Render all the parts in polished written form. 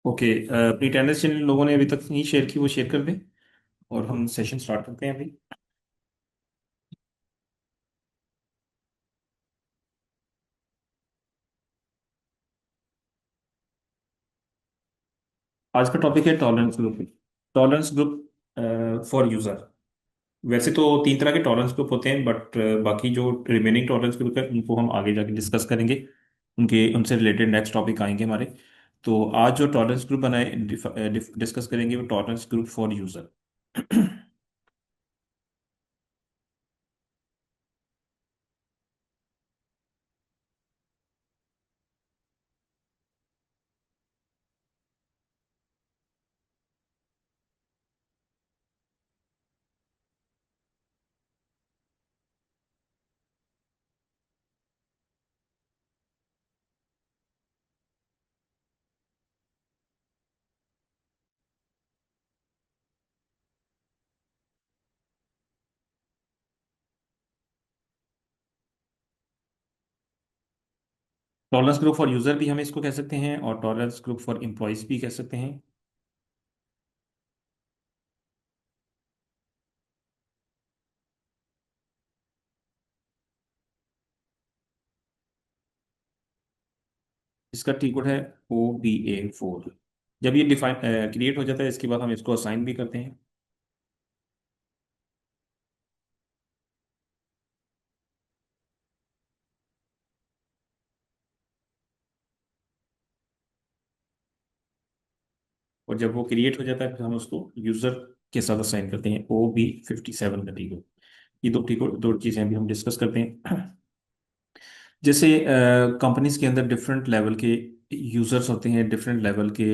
Okay. अपनी attendance जिन लोगों ने अभी तक नहीं शेयर की वो शेयर कर दें और हम सेशन स्टार्ट करते हैं अभी। आज का टॉपिक है tolerance group. Tolerance group for user. वैसे तो तीन तरह के टॉलरेंस ग्रुप होते हैं, बट बाकी जो रिमेनिंग टॉलरेंस ग्रुप है उनको हम आगे जाके डिस्कस करेंगे। उनके उनसे रिलेटेड नेक्स्ट टॉपिक आएंगे हमारे। तो आज जो टॉलरेंस ग्रुप बनाए डिस्कस करेंगे वो tolerance group for user. Tolerance group for user भी हम इसको कह सकते हैं और टॉलरेंस ग्रुप फॉर एम्प्लॉयज भी कह सकते हैं। इसका टी कोड है OBA4। जब ये डिफाइन क्रिएट हो जाता है इसके बाद हम इसको असाइन भी करते हैं। और जब वो क्रिएट हो जाता है फिर हम उसको यूजर के साथ असाइन करते हैं OB57 का टी कोड। ये दो चीजें अभी हम डिस्कस करते हैं। जैसे कंपनीज के अंदर डिफरेंट लेवल के यूजर्स होते हैं, डिफरेंट लेवल के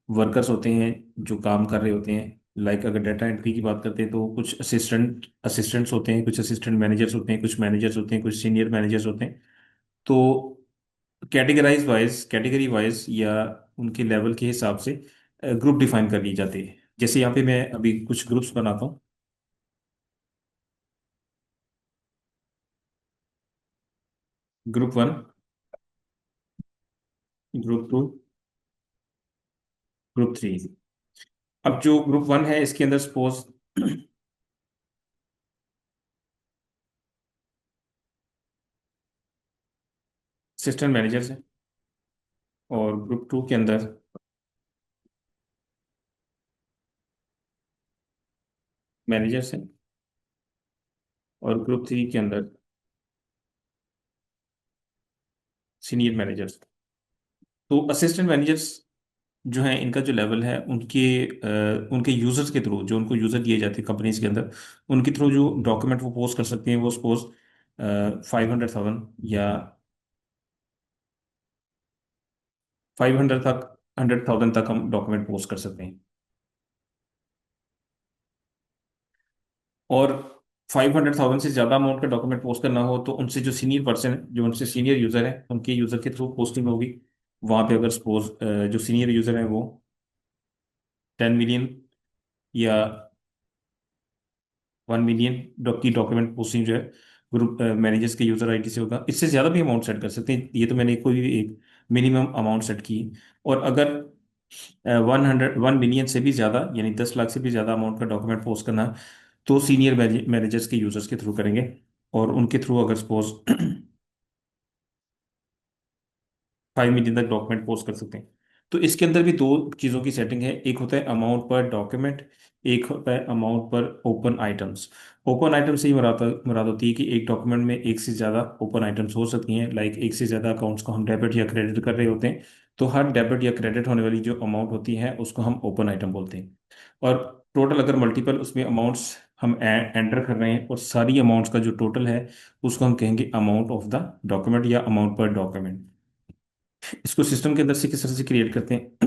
वर्कर्स होते हैं जो काम कर रहे होते हैं। लाइक अगर डाटा एंट्री की बात करते हैं तो कुछ असिस्टेंट्स होते हैं, कुछ असिस्टेंट मैनेजर्स होते हैं, कुछ मैनेजर्स होते हैं, कुछ सीनियर मैनेजर्स होते हैं। तो कैटेगरी वाइज या उनके लेवल के हिसाब से ग्रुप डिफाइन कर लिए जाते हैं। जैसे यहाँ पे मैं अभी कुछ ग्रुप्स बनाता हूँ। Group 1, group 2, group 3। अब जो ग्रुप 1 है इसके अंदर सपोज असिस्टेंट मैनेजर्स हैं, और ग्रुप 2 के अंदर मैनेजर्स हैं, और ग्रुप 3 के अंदर सीनियर मैनेजर्स। तो असिस्टेंट मैनेजर्स जो हैं इनका जो लेवल है उनके यूजर्स के थ्रू, जो उनको यूजर दिए जाते हैं कंपनीज के अंदर, उनके थ्रू जो डॉक्यूमेंट वो पोस्ट कर सकते हैं वो सपोज 500,000 या 100,000 तक हम डॉक्यूमेंट पोस्ट कर सकते हैं। और 500,000 से ज़्यादा अमाउंट का डॉक्यूमेंट पोस्ट करना हो तो उनसे जो सीनियर पर्सन है, जो उनसे सीनियर यूज़र है, उनके यूज़र के थ्रू पोस्टिंग होगी। वहाँ पे अगर सपोज जो सीनियर यूज़र है वो 10 मिलियन या 1 मिलियन की डॉक्यूमेंट पोस्टिंग जो है ग्रुप मैनेजर्स के यूज़र आईडी से होगा। इससे ज़्यादा भी अमाउंट सेट कर सकते हैं, ये तो मैंने कोई भी एक मिनिमम अमाउंट सेट की। और अगर 1 मिलियन से भी ज़्यादा यानी 10 लाख से भी ज़्यादा अमाउंट का डॉक्यूमेंट पोस्ट करना है तो सीनियर मैनेजर्स के यूज़र्स के थ्रू करेंगे। और उनके थ्रू अगर सपोज 5 मिलियन तक डॉक्यूमेंट पोस्ट कर सकते हैं। तो इसके अंदर भी दो चीज़ों की सेटिंग है, एक होता है अमाउंट पर डॉक्यूमेंट, एक होता है अमाउंट पर ओपन आइटम्स। ओपन आइटम से ही मुराद होती है कि एक डॉक्यूमेंट में एक से ज़्यादा ओपन आइटम्स हो सकती हैं। लाइक एक से ज़्यादा अकाउंट्स को हम डेबिट या क्रेडिट कर रहे होते हैं, तो हर डेबिट या क्रेडिट होने वाली जो अमाउंट होती है उसको हम ओपन आइटम बोलते हैं। और टोटल अगर मल्टीपल उसमें अमाउंट्स हम एंटर कर रहे हैं और सारी अमाउंट्स का जो टोटल है उसको हम कहेंगे अमाउंट ऑफ द डॉक्यूमेंट या अमाउंट पर डॉक्यूमेंट। इसको सिस्टम के अंदर से किस तरह से क्रिएट करते हैं?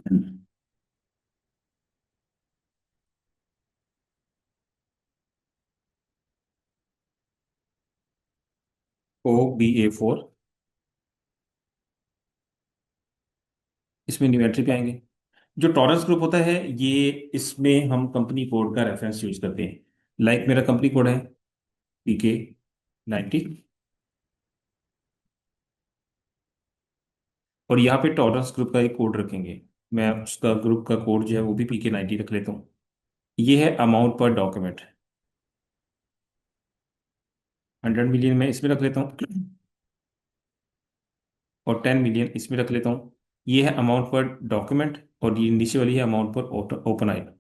OBA4। इसमें न्यू एंट्री पे आएंगे। जो टॉरस ग्रुप होता है ये, इसमें हम कंपनी कोड का रेफरेंस यूज करते हैं। लाइक मेरा कंपनी कोड है PK90, और यहाँ पे टॉरस ग्रुप का एक कोड रखेंगे मैं उसका ग्रुप का कोड जो है वो भी PK90 रख लेता हूँ। ये है अमाउंट पर डॉक्यूमेंट। 100 मिलियन मैं इसमें रख लेता हूँ और 10 मिलियन इसमें रख लेता हूँ। ये है अमाउंट पर डॉक्यूमेंट और ये नीचे वाली है अमाउंट पर ओपन आइटम।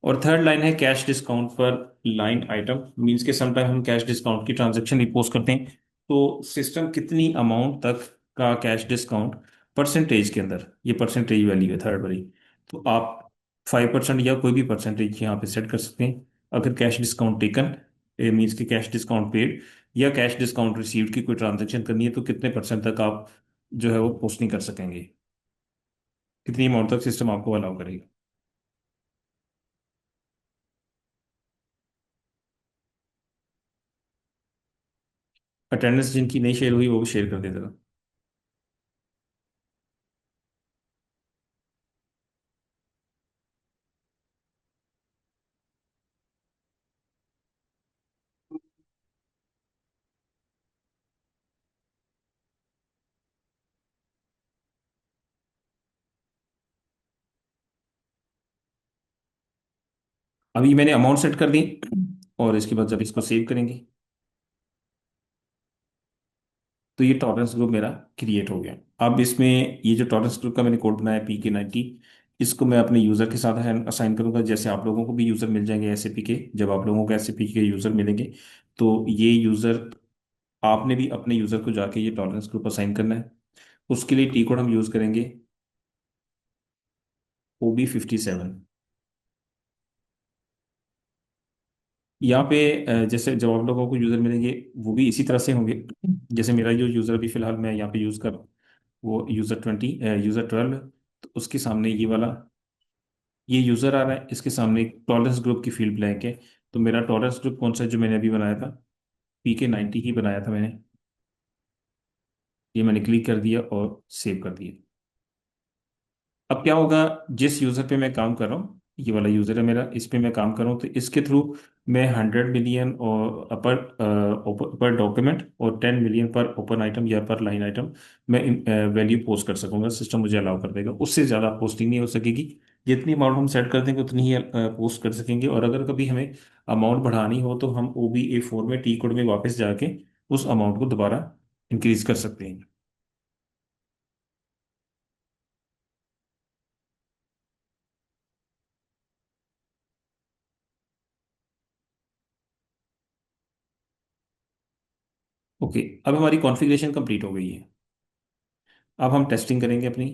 और थर्ड लाइन है कैश डिस्काउंट पर लाइन आइटम। मीन्स के समटाइम हम कैश डिस्काउंट की ट्रांजैक्शन रिपोज करते हैं, तो सिस्टम कितनी अमाउंट तक का कैश डिस्काउंट परसेंटेज के अंदर, ये परसेंटेज वैल्यू है थर्ड वाली। तो आप 5% या कोई भी परसेंटेज यहाँ पे सेट कर सकते हैं। अगर कैश डिस्काउंट टेकन मीन्स के कैश डिस्काउंट पेड या कैश डिस्काउंट रिसीव्ड की कोई ट्रांजैक्शन करनी है, तो कितने परसेंट तक आप जो है वो पोस्टिंग कर सकेंगे, कितनी अमाउंट तक सिस्टम आपको अलाउ करेगा। अटेंडेंस जिनकी नहीं शेयर हुई वो भी शेयर कर देता। अभी मैंने अमाउंट सेट कर दी और इसके बाद जब इसको सेव करेंगे तो ये टॉररेंस ग्रुप मेरा क्रिएट हो गया। अब इसमें ये जो टॉररेंस ग्रुप का मैंने कोड बनाया PK90, इसको मैं अपने यूज़र के साथ असाइन करूंगा। जैसे आप लोगों को भी यूज़र मिल जाएंगे SAP के, जब आप लोगों को SAP के यूज़र मिलेंगे तो ये यूज़र, आपने भी अपने यूज़र को जाके ये टॉलरेंस ग्रुप असाइन करना है। उसके लिए टी कोड हम यूज़ करेंगे OB57। यहाँ पे जैसे जब आप लोगों को यूज़र मिलेंगे वो भी इसी तरह से होंगे। जैसे मेरा जो यूज़र अभी फिलहाल मैं यहाँ पे यूज़ कर रहा हूँ वो यूज़र 12। तो उसके सामने ये वाला, ये यूज़र आ रहा है, इसके सामने एक टॉलरेंस ग्रुप की फील्ड ब्लैंक है। तो मेरा टॉलरेंस ग्रुप कौन सा है जो मैंने अभी बनाया था, PK90 ही बनाया था मैंने। ये मैंने क्लिक कर दिया और सेव कर दिया। अब क्या होगा, जिस यूजर पे मैं काम कर रहा हूँ, ये वाला यूजर है मेरा, इस पे मैं काम कर रहा हूँ, तो इसके थ्रू मैं 100 मिलियन और पर डॉक्यूमेंट और 10 मिलियन पर ओपन आइटम या पर लाइन आइटम मैं वैल्यू पोस्ट कर सकूंगा। सिस्टम मुझे अलाउ कर देगा, उससे ज़्यादा पोस्टिंग नहीं हो सकेगी। जितनी अमाउंट हम सेट कर देंगे उतनी ही पोस्ट कर सकेंगे। और अगर कभी हमें अमाउंट बढ़ानी हो तो हम OBA4 में टी कोड में वापस जाके उस अमाउंट को दोबारा इंक्रीज कर सकते हैं। ओके, अब हमारी कॉन्फ़िगरेशन कंप्लीट हो गई है। अब हम टेस्टिंग करेंगे अपनी।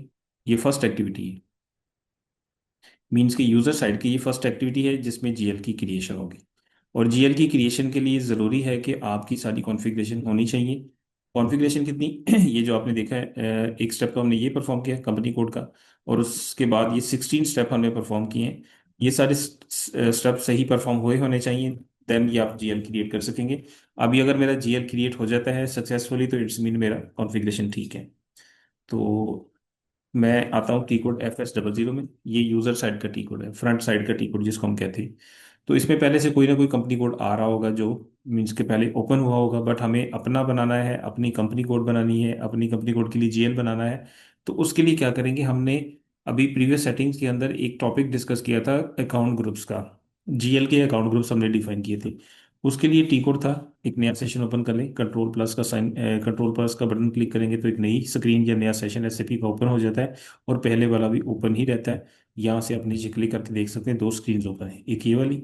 ये फर्स्ट एक्टिविटी है, मीन्स कि यूजर साइड की ये फर्स्ट एक्टिविटी है जिसमें GL की क्रिएशन होगी। और GL की क्रिएशन के लिए ज़रूरी है कि आपकी सारी कॉन्फ़िगरेशन होनी चाहिए। कॉन्फ़िगरेशन कितनी ये जो आपने देखा है, एक स्टेप तो हमने ये परफॉर्म किया कंपनी कोड का, और उसके बाद ये 16 स्टेप हमने परफॉर्म किए हैं। ये सारे स्टेप सही परफॉर्म हुए होने चाहिए, देन ये आप GL क्रिएट कर सकेंगे। अभी अगर मेरा GL क्रिएट हो जाता है सक्सेसफुली तो इट्स मीन मेरा कॉन्फ़िगरेशन ठीक है। तो मैं आता हूँ टी कोड FS00 में। ये यूजर साइड का टी कोड है, फ्रंट साइड का टी कोड जिसको हम कहते हैं। तो इसमें पहले से कोई ना कोई कंपनी कोड आ रहा होगा जो मीन्स के पहले ओपन हुआ होगा, बट हमें अपना बनाना है, अपनी कंपनी कोड बनानी है, अपनी कंपनी कोड के लिए GL बनाना है। तो उसके लिए क्या करेंगे, हमने अभी प्रीवियस सेटिंग्स के अंदर एक टॉपिक डिस्कस किया था अकाउंट ग्रुप्स का। GL के अकाउंट ग्रुप्स हमने डिफाइन किए थे। उसके लिए टी कोड था, एक नया सेशन ओपन कर लें, कंट्रोल प्लस का बटन क्लिक करेंगे तो एक नई स्क्रीन या नया सेशन SAP का ओपन हो जाता है। और पहले वाला भी ओपन ही रहता है। यहाँ से आप नीचे क्लिक करके देख सकते हैं दो स्क्रीन ओपन है, एक ये वाली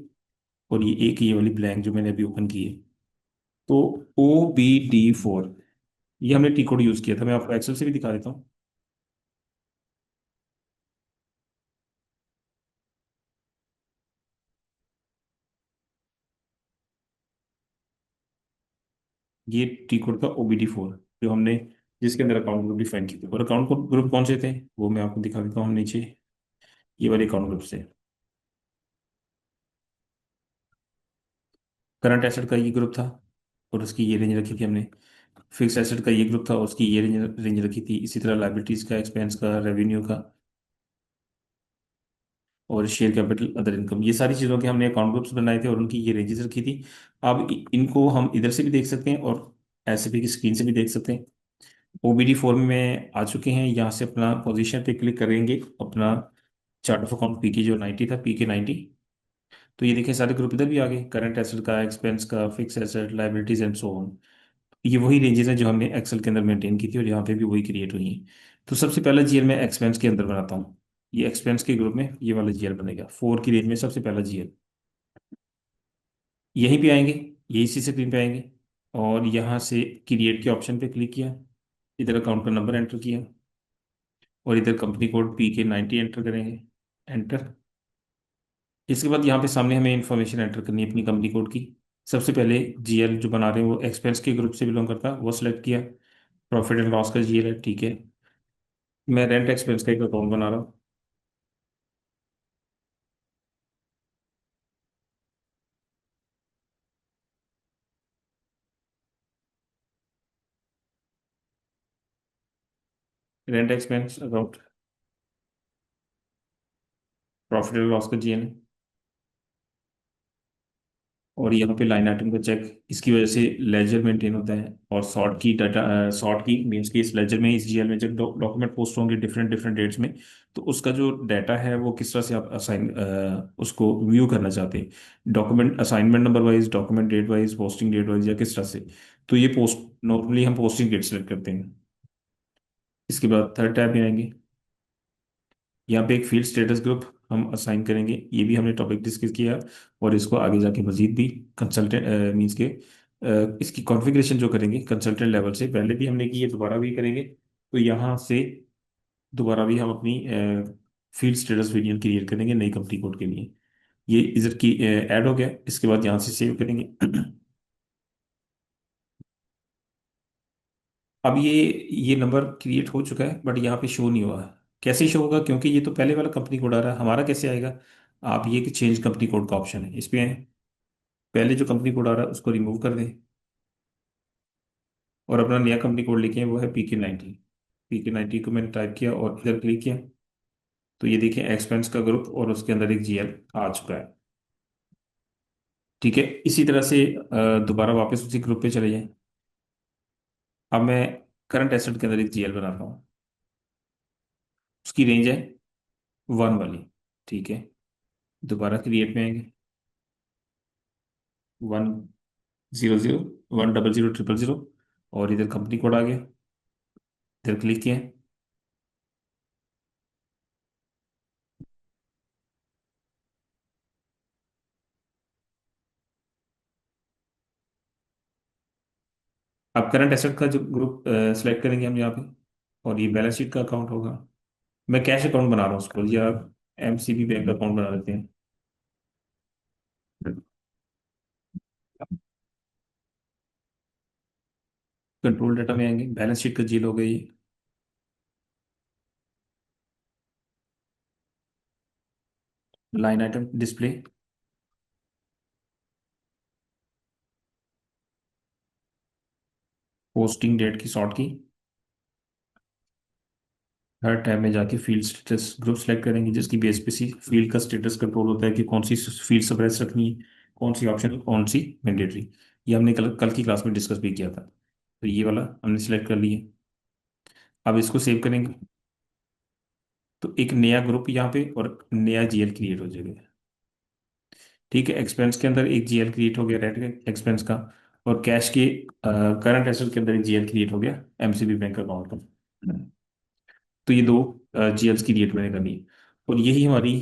और ये एक ये वाली ब्लैंक जो मैंने अभी ओपन की है। तो OBD4 ये हमने टी कोड यूज किया था, मैं आपको एक्सेल से भी दिखा देता हूँ। ये टी कोड का OBD4 जो हमने, जिसके अंदर अकाउंट ग्रुप डिफाइन किए थे, और अकाउंट ग्रुप कौन से थे वो मैं आपको दिखा देता हूँ नीचे। ये वाले अकाउंट ग्रुप से करंट एसेट का ये ग्रुप था और उसकी ये रेंज रखी थी हमने। फिक्स एसेट का ये ग्रुप था, उसकी ये रेंज रखी थी। इसी तरह लाइबिलिटीज का, एक्सपेंस का, रेवेन्यू का और शेयर कैपिटल, अदर इनकम, ये सारी चीज़ों के हमने अकाउंट ग्रुप्स बनाए थे और उनकी ये रेंजेस रखी थी। अब इनको हम इधर से भी देख सकते हैं और SAP की स्क्रीन से भी देख सकते हैं। OBD4 में आ चुके हैं, यहाँ से अपना पोजीशन पे क्लिक करेंगे, अपना चार्ट ऑफ अकाउंट पी की जो 90 था, पी के 90। तो ये देखें सारे ग्रुप इधर भी आ गए, करंट एसेट का, एक्सपेंस का, fix asset, liabilities and so on. ये वही रेंजेस हैं जो हमने एक्सेल के अंदर मेंटेन की थी और यहाँ पे भी वही क्रिएट हुई हैं। तो सबसे पहला जीएल मैं एक्सपेंस के अंदर बनाता हूँ। ये एक्सपेंस के ग्रुप में ये वाला जीएल बनेगा, 4 की रेंज में सबसे पहला जीएल। यहीं पे आएंगे, यही सी स्क्रीन पे आएंगे, और यहाँ से क्रिएट के ऑप्शन पे क्लिक किया, इधर अकाउंट का नंबर एंटर किया, और इधर कंपनी कोड पी के 90 एंटर करेंगे। एंटर। इसके बाद यहाँ पे सामने हमें इंफॉर्मेशन एंटर करनी है अपनी कंपनी कोड की। सबसे पहले जीएल जो बना रहे हैं वो एक्सपेंस के ग्रुप से बिलोंग करता है, वो सिलेक्ट किया। प्रॉफिट एंड लॉस का जीएल है, ठीक है। मैं रेंट एक्सपेंस का एक अकाउंट बना रहा हूँ। Rent expense account, profit and loss का जीएल है। और यहाँ पे लाइन आइटम का चेक, इसकी वजह से लेजर मेंटेन होता है। और सॉर्ट की डाटा, सॉर्ट की मीन्स कि इस लेजर में, इस जीएल में जब डॉक्यूमेंट पोस्ट होंगे डिफरेंट डिफरेंट डेट्स में, तो उसका जो डाटा है वो किस तरह से आप असाइन, उसको व्यू करना चाहते हैं, document assignment number wise, document date wise, posting date wise, या किस तरह से। तो ये पोस्ट नॉर्मली हम पोस्टिंग डेट सेलेक्ट करते हैं। इसके बाद थर्ड टैब में आएंगे, यहाँ पे एक फील्ड स्टेटस ग्रुप हम असाइन करेंगे, ये भी हमने टॉपिक डिस्कस किया। और इसको आगे जाके मजीद भी कंसल्टेंट मीन्स के इसकी कॉन्फ़िगरेशन जो करेंगे कंसल्टेंट लेवल से, पहले भी हमने की है, दोबारा भी करेंगे। तो यहाँ से दोबारा भी हम अपनी फील्ड स्टेटस वेरिएंट क्रिएट करेंगे नई कंपनी कोड के लिए। ये इधर की ऐड हो गया। इसके बाद यहाँ से सेव करेंगे। अब ये नंबर क्रिएट हो चुका है, बट यहाँ पे शो नहीं हुआ। कैसे शो होगा, क्योंकि ये तो पहले वाला कंपनी कोड आ रहा है, हमारा कैसे आएगा। आप ये कि चेंज कंपनी कोड का ऑप्शन है, इस पे आए, पहले जो कंपनी कोड आ रहा है उसको रिमूव कर दें, और अपना नया कंपनी कोड लिखे हैं, वो है पी के 90। पी के 90 को मैंने टाइप किया और इधर क्लिक किया। तो ये देखिए एक्सपेंस का ग्रुप और उसके अंदर एक जीएल आ चुका है। ठीक है, इसी तरह से दोबारा वापस उसी ग्रुप पे चले जाएं। अब मैं करंट एसेट के अंदर एक जीएल बनाता हूँ, उसकी रेंज है 1 वाली। ठीक है, दोबारा क्रिएट में आएंगे, 100, 1000000, और इधर कंपनी कोड आ गया, इधर क्लिक किया। अब करंट एसेट का जो ग्रुप सेलेक्ट करेंगे हम यहाँ पे, और ये बैलेंस शीट का अकाउंट होगा। मैं कैश अकाउंट बना रहा हूँ उसको, या एमसीबी बैंक अकाउंट बना लेते हैं। कंट्रोल डाटा में आएंगे, बैलेंस शीट का जील हो गई, line item display, posting date की सॉर्ट की। हर टैब में जाके फील्ड स्टेटस ग्रुप सेलेक्ट करेंगे, जिसकी बेस पे सी फील्ड का स्टेटस कंट्रोल होता है कि कौन सी फील्ड सप्रेस रखनी है, कौन सी ऑप्शन, कौन सी मैंडेटरी। ये हमने कल कल की क्लास में डिस्कस भी किया था। तो ये वाला हमने सिलेक्ट कर लिया। अब इसको सेव करेंगे, तो एक नया ग्रुप यहाँ पे और नया जीएल क्रिएट हो जाएगा। ठीक है, एक्सपेंस के अंदर एक जीएल क्रिएट हो गया रेंट एक्सपेंस का, और कैश के करंट एसेट के अंदर एक जीएल क्रिएट हो गया एमसीबी बैंक अकाउंट का। तो ये दो जीएल्स क्रिएट मैंने करनी है, और यही हमारी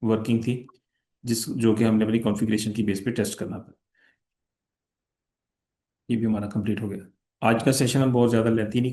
वर्किंग थी, जिस जो कि हमने अपनी कॉन्फ़िगरेशन की बेस पे टेस्ट करना था। ये भी हमारा कंप्लीट हो गया। आज का सेशन हम बहुत ज़्यादा लेंथी नहीं